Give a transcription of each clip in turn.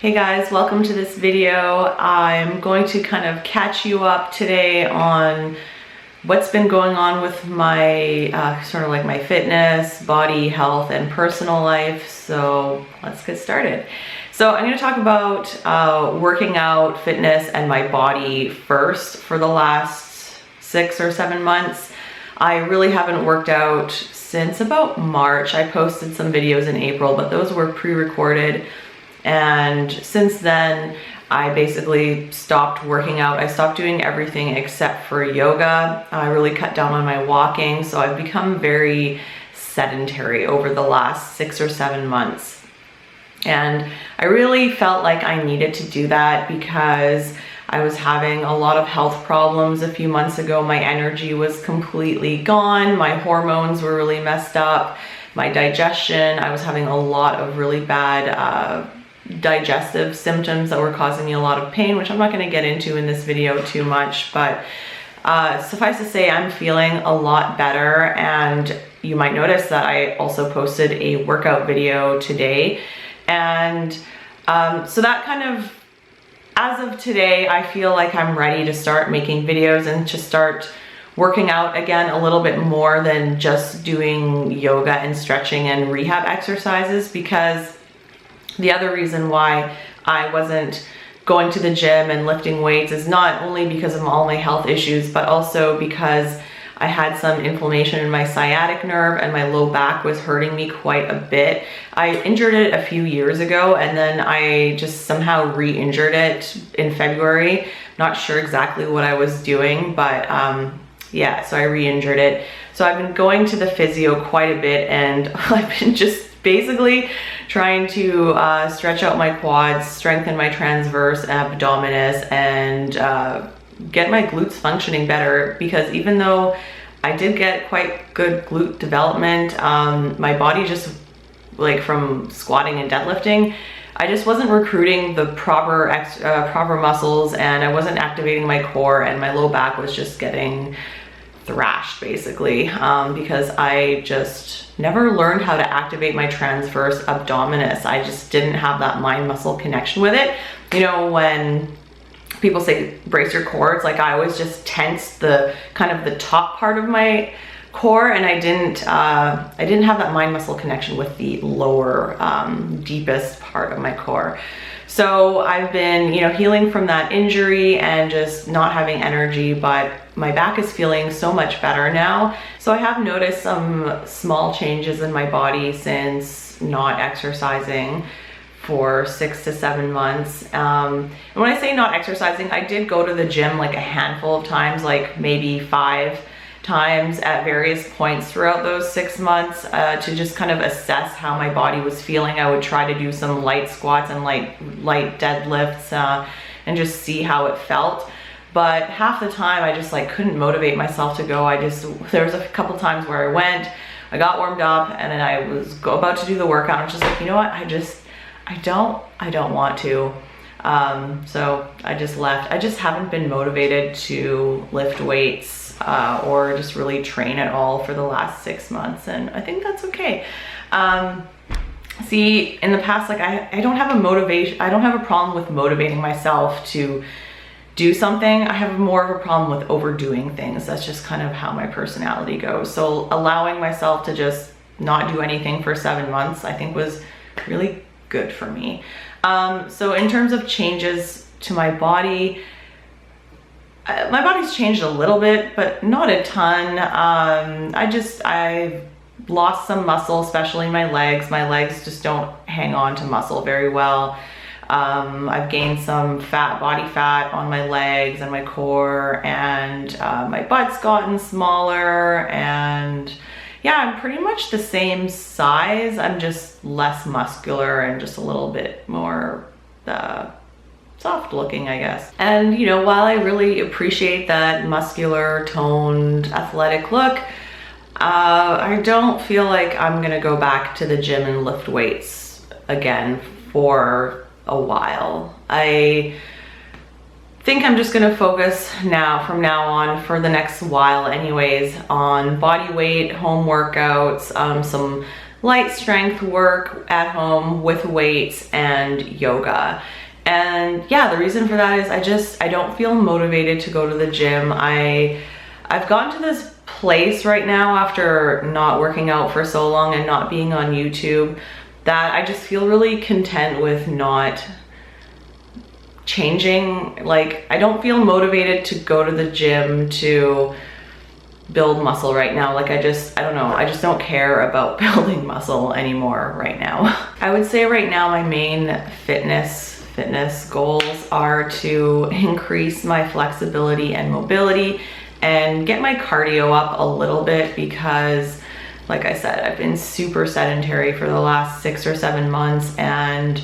Hey guys, welcome to this video. I'm going to kind of catch you up today on what's been going on with my sort of like my fitness, body, health, and personal life. So let's get started. So I'm going to talk about working out, fitness, and my body first. For the last 6 or 7 months, I really haven't worked out since about March. I posted some videos in April, but those were pre-recorded. And since then, I basically stopped working out. I stopped doing everything except for yoga. I really cut down on my walking, so I've become very sedentary over the last 6 or 7 months. And I really felt like I needed to do that because I was having a lot of health problems a few months ago. My energy was completely gone. My hormones were really messed up. My digestion, I was having a lot of really bad digestive symptoms that were causing me a lot of pain, which I'm not going to get into in this video too much, but suffice to say, I'm feeling a lot better. And you might notice that I also posted a workout video today. And so that kind of, as of today, I feel like I'm ready to start making videos and to start working out again a little bit more than just doing yoga and stretching and rehab exercises, because the other reason why I wasn't going to the gym and lifting weights is not only because of all my health issues, but also because I had some inflammation in my sciatic nerve and my low back was hurting me quite a bit. I injured it a few years ago, and then I just somehow re-injured it in February. Not sure exactly what I was doing, but yeah, so I re-injured it. So I've been going to the physio quite a bit, and I've been just basically trying to stretch out my quads, strengthen my transverse abdominis, and get my glutes functioning better, because even though I did get quite good glute development, my body just, like from squatting and deadlifting, I just wasn't recruiting the proper muscles, and I wasn't activating my core, and my low back was just getting thrashed basically, because I just never learned how to activate my transverse abdominis. I just didn't have that mind muscle connection with it. You know, when people say brace your core, it's like I always just tensed the kind of the top part of my core, and I didn't have that mind muscle connection with the lower deepest part of my core. So I've been, you know, healing from that injury and just not having energy, but my back is feeling so much better now. So I have noticed some small changes in my body since not exercising for 6 to 7 months. And when I say not exercising, I did go to the gym like a handful of times, like maybe 5 times at various points throughout those 6 months, to just kind of assess how my body was feeling. I would try to do some light squats and light deadlifts and just see how it felt. But half the time I just like couldn't motivate myself to go. There was a couple times where I went, I got warmed up, and then I was about to do the workout. I was just like, you know what, I don't want to. So I just left. I just haven't been motivated to lift weights or just really train at all for the last 6 months, and I think that's okay. See, in the past, like I don't have a problem with motivating myself to do something. I have more of a problem with overdoing things. That's just kind of how my personality goes. So allowing myself to just not do anything for 7 months, I think was really good for me. So in terms of changes to my body's changed a little bit, but not a ton. I've lost some muscle, especially in my legs. My legs just don't hang on to muscle very well. I've gained some body fat on my legs and my core, and my butt's gotten smaller, and yeah, I'm pretty much the same size. I'm just less muscular and just a little bit more soft looking, I guess. And you know, while I really appreciate that muscular, toned, athletic look, I don't feel like I'm gonna go back to the gym and lift weights again for a while. I think I'm just gonna focus from now on for the next while anyways, on body weight, home workouts, some light strength work at home with weights and yoga. And yeah, the reason for that is I don't feel motivated to go to the gym. I've gotten to this place right now after not working out for so long and not being on YouTube that I just feel really content with not changing. Like, I don't feel motivated to go to the gym to build muscle right now. Like, I don't know, I just don't care about building muscle anymore right now. I would say right now my main fitness goals are to increase my flexibility and mobility and get my cardio up a little bit, because like I said, I've been super sedentary for the last 6 or 7 months, and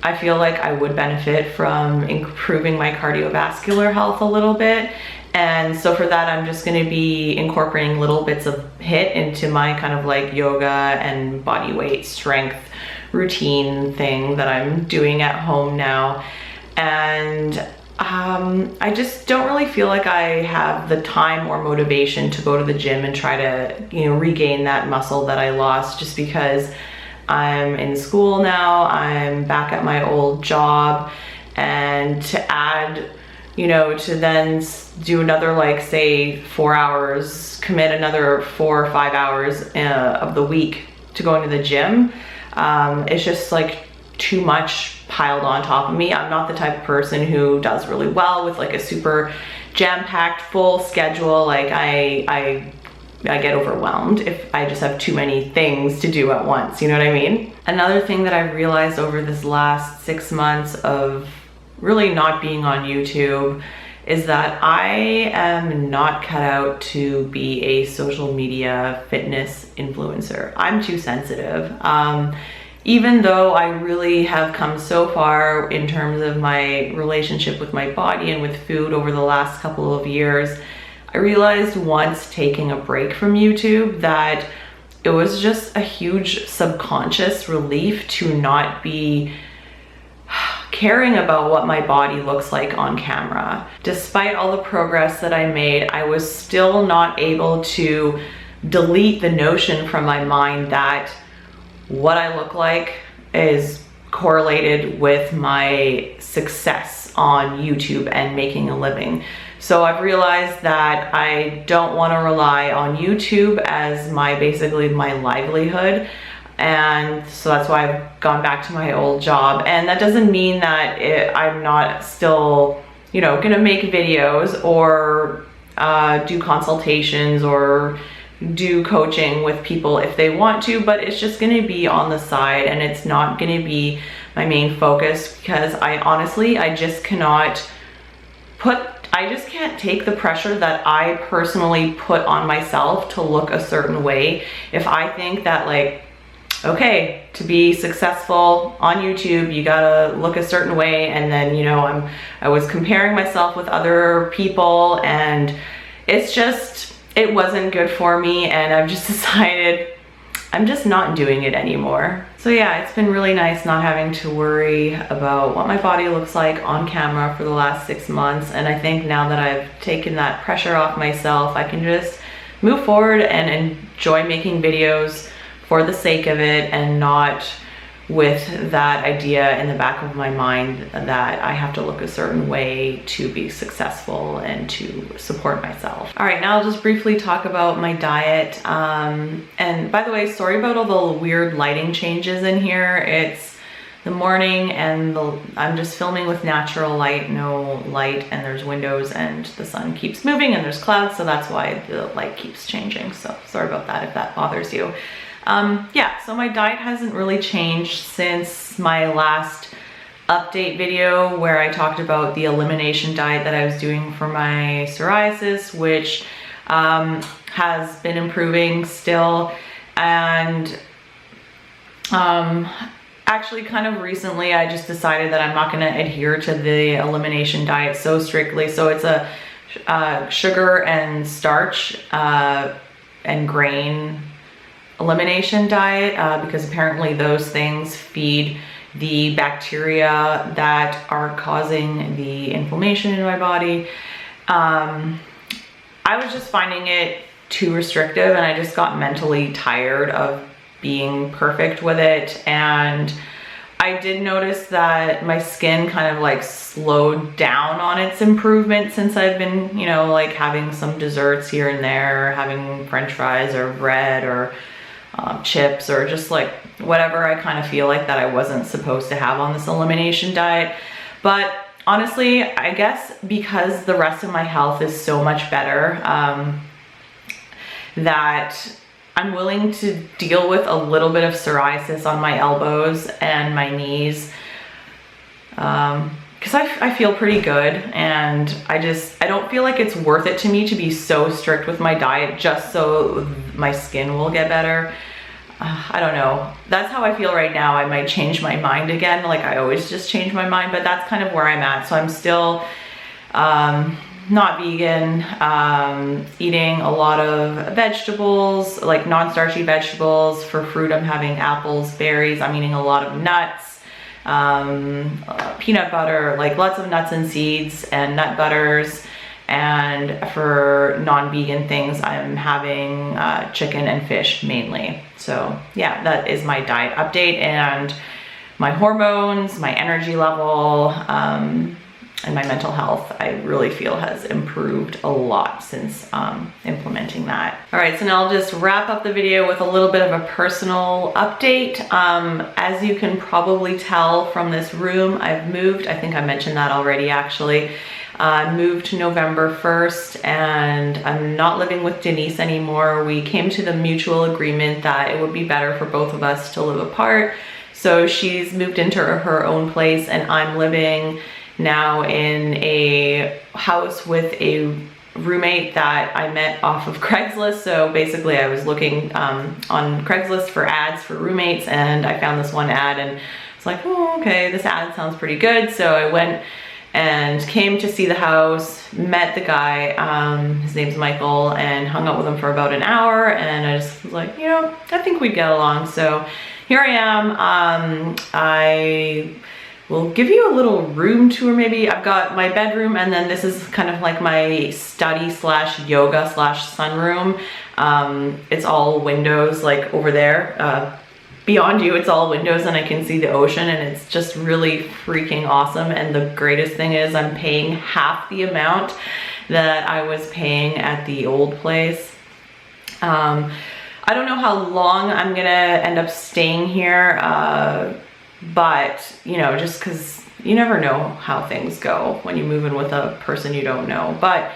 I feel like I would benefit from improving my cardiovascular health a little bit. And so for that, I'm just gonna be incorporating little bits of HIIT into my kind of like yoga and body weight strength routine thing that I'm doing at home now. And I just don't really feel like I have the time or motivation to go to the gym and try to, you know, regain that muscle that I lost, just because I'm in school now, I'm back at my old job, and to add, you know, to then do another, like, say 4 hours, commit another 4 or 5 hours of the week to going to the gym, it's just like too much piled on top of me. I'm not the type of person who does really well with like a super jam-packed full schedule. Like I get overwhelmed if I just have too many things to do at once, you know what I mean? Another thing that I've realized over this last 6 months of really not being on YouTube is that I am not cut out to be a social media fitness influencer. I'm too sensitive. Even though I really have come so far in terms of my relationship with my body and with food over the last couple of years, I realized once taking a break from YouTube that it was just a huge subconscious relief to not be caring about what my body looks like on camera. Despite all the progress that I made, I was still not able to delete the notion from my mind that what I look like is correlated with my success on YouTube and making a living. So I've realized that I don't want to rely on YouTube as basically my livelihood. And so that's why I've gone back to my old job. And that doesn't mean that I'm not still, you know, gonna make videos or do consultations or do coaching with people if they want to, but it's just going to be on the side, and it's not going to be my main focus, because I just can't take the pressure that I personally put on myself to look a certain way. If I think that, like, okay, to be successful on YouTube, you gotta look a certain way, and then, you know, I was comparing myself with other people, and it wasn't good for me, and I've just decided I'm just not doing it anymore. So yeah, it's been really nice not having to worry about what my body looks like on camera for the last 6 months, and I think now that I've taken that pressure off myself, I can just move forward and enjoy making videos for the sake of it, and not with that idea in the back of my mind that I have to look a certain way to be successful and to support myself. All right, now I'll just briefly talk about my diet. And by the way, sorry about all the weird lighting changes in here. It's the morning, and I'm just filming with natural light, no light, and there's windows, and the sun keeps moving, and there's clouds, so that's why the light keeps changing. So sorry about that if that bothers you. Yeah, so my diet hasn't really changed since my last update video where I talked about the elimination diet that I was doing for my psoriasis, which has been improving still. And actually kind of recently I just decided that I'm not going to adhere to the elimination diet so strictly. So it's a sugar and starch and grain elimination diet, because apparently those things feed the bacteria that are causing the inflammation in my body. I was just finding it too restrictive, and I just got mentally tired of being perfect with it. And I did notice that my skin kind of like slowed down on its improvement since I've been, you know, like having some desserts here and there, having French fries or bread or chips or just like whatever I kind of feel like that I wasn't supposed to have on this elimination diet. But honestly, I guess because the rest of my health is so much better, that I'm willing to deal with a little bit of psoriasis on my elbows and my knees, because I feel pretty good, and I don't feel like it's worth it to me to be so strict with my diet just so my skin will get better. I don't know. That's how I feel right now. I might change my mind again. Like I always just change my mind, but that's kind of where I'm at. So I'm still not vegan, eating a lot of vegetables, like non-starchy vegetables. For fruit, I'm having apples, berries. I'm eating a lot of nuts, peanut butter, like lots of nuts and seeds and nut butters. And for non-vegan things, I'm having chicken and fish mainly. So yeah, that is my diet update, and my hormones, my energy level, and my mental health, I really feel has improved a lot since implementing that. All right, so now I'll just wrap up the video with a little bit of a personal update. As you can probably tell from this room, I've moved. I think I mentioned that already actually. Moved November 1st, and I'm not living with Denise anymore. We came to the mutual agreement that it would be better for both of us to live apart. So she's moved into her own place, and I'm living now in a house with a roommate that I met off of Craigslist. So basically I was looking on Craigslist for ads for roommates, and I found this one ad and it's like, oh, okay, this ad sounds pretty good. So I went and came to see the house, met the guy, his name's Michael, and hung out with him for about an hour, and I just was like, you know, I think we'd get along. So here I am. I will give you a little room tour maybe. I've got my bedroom, and then this is kind of like my study slash yoga slash sunroom. It's all windows, like over there. Beyond you, it's all windows, and I can see the ocean, and it's just really freaking awesome. And the greatest thing is I'm paying half the amount that I was paying at the old place. I don't know how long I'm gonna end up staying here, but you know, just because you never know how things go when you move in with a person you don't know. But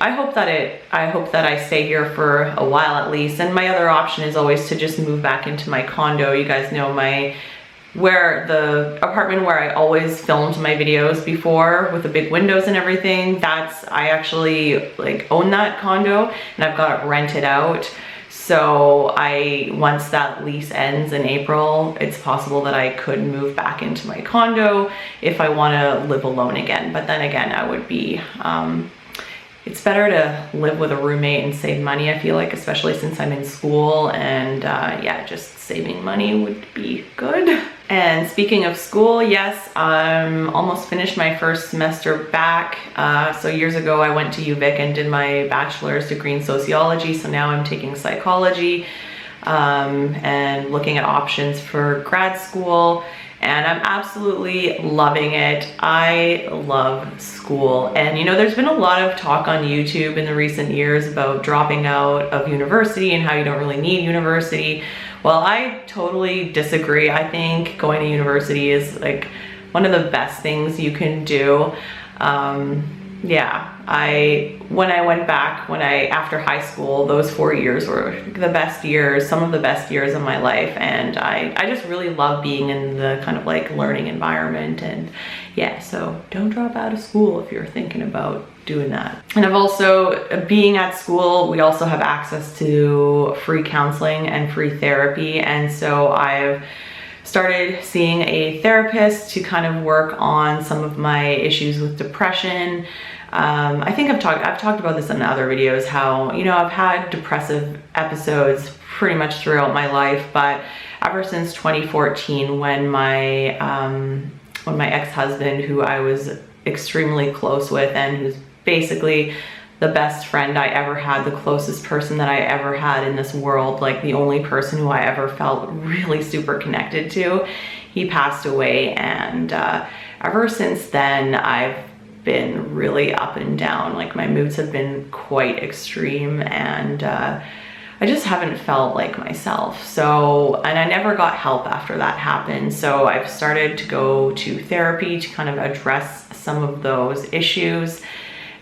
I hope that I stay here for a while at least. And my other option is always to just move back into my condo. You guys know the apartment where I always filmed my videos before, with the big windows and everything. I actually like own that condo, and I've got it rented out. So once that lease ends in April, it's possible that I could move back into my condo if I want to live alone again. But then again, I would be, it's better to live with a roommate and save money, I feel like, especially since I'm in school, and yeah, just saving money would be good. And speaking of school, yes, I'm almost finished my first semester back. So years ago I went to UVic and did my bachelor's degree in sociology, so now I'm taking psychology and looking at options for grad school. And I'm absolutely loving it. I love school. And you know, there's been a lot of talk on YouTube in the recent years about dropping out of university and how you don't really need university. Well, I totally disagree. I think going to university is like one of the best things you can do. Yeah, when I went back, after high school, those 4 years were the best years, some of the best years of my life. And I just really love being in the kind of like learning environment. And yeah, so don't drop out of school if you're thinking about doing that. And I've also, being at school, we also have access to free counseling and free therapy. And so I've started seeing a therapist to kind of work on some of my issues with depression. I think I've talked about this in other videos, how, you know, I've had depressive episodes pretty much throughout my life, but ever since 2014, when my ex-husband, who I was extremely close with and who's basically the best friend I ever had, the closest person that I ever had in this world, like the only person who I ever felt really super connected to. He passed away, and ever since then I've been really up and down. Like my moods have been quite extreme, and I just haven't felt like myself. So, and I never got help after that happened. So I've started to go to therapy to kind of address some of those issues.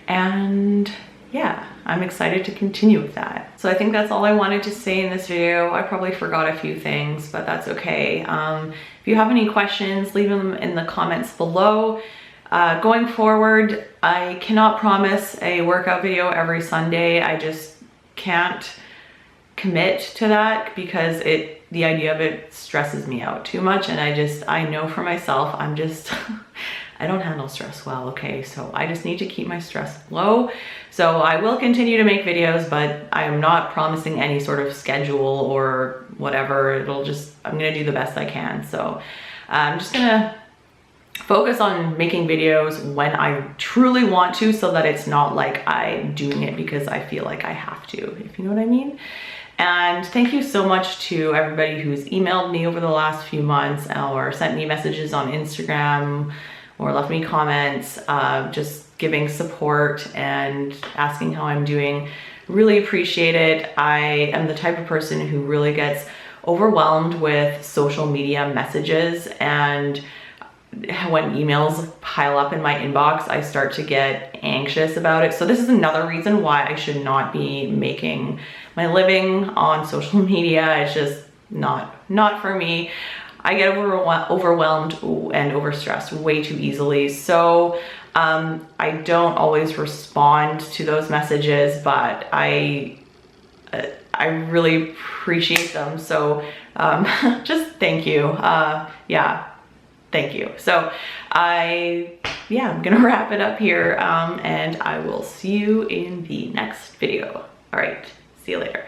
And yeah, I'm excited to continue with that. So I think that's all I wanted to say in this video. I probably forgot a few things, but that's okay. If you have any questions, leave them in the comments below. Going forward, I cannot promise a workout video every Sunday. I just can't commit to that because the idea of it stresses me out too much, and I know for myself, I'm just I don't handle stress well, okay? So I just need to keep my stress low. So I will continue to make videos, but I am not promising any sort of schedule or whatever. I'm gonna do the best I can. So I'm just gonna focus on making videos when I truly want to, so that it's not like I'm doing it because I feel like I have to, if you know what I mean. And thank you so much to everybody who's emailed me over the last few months or sent me messages on Instagram or left me comments, just giving support and asking how I'm doing. Really appreciate it. I am the type of person who really gets overwhelmed with social media messages, and when emails pile up in my inbox, I start to get anxious about it. So this is another reason why I should not be making my living on social media. It's just not for me. I get overwhelmed and overstressed way too easily. So I don't always respond to those messages, but I really appreciate them. So just thank you. Yeah. Thank you. So I'm gonna wrap it up here, and I will see you in the next video. All right, see you later.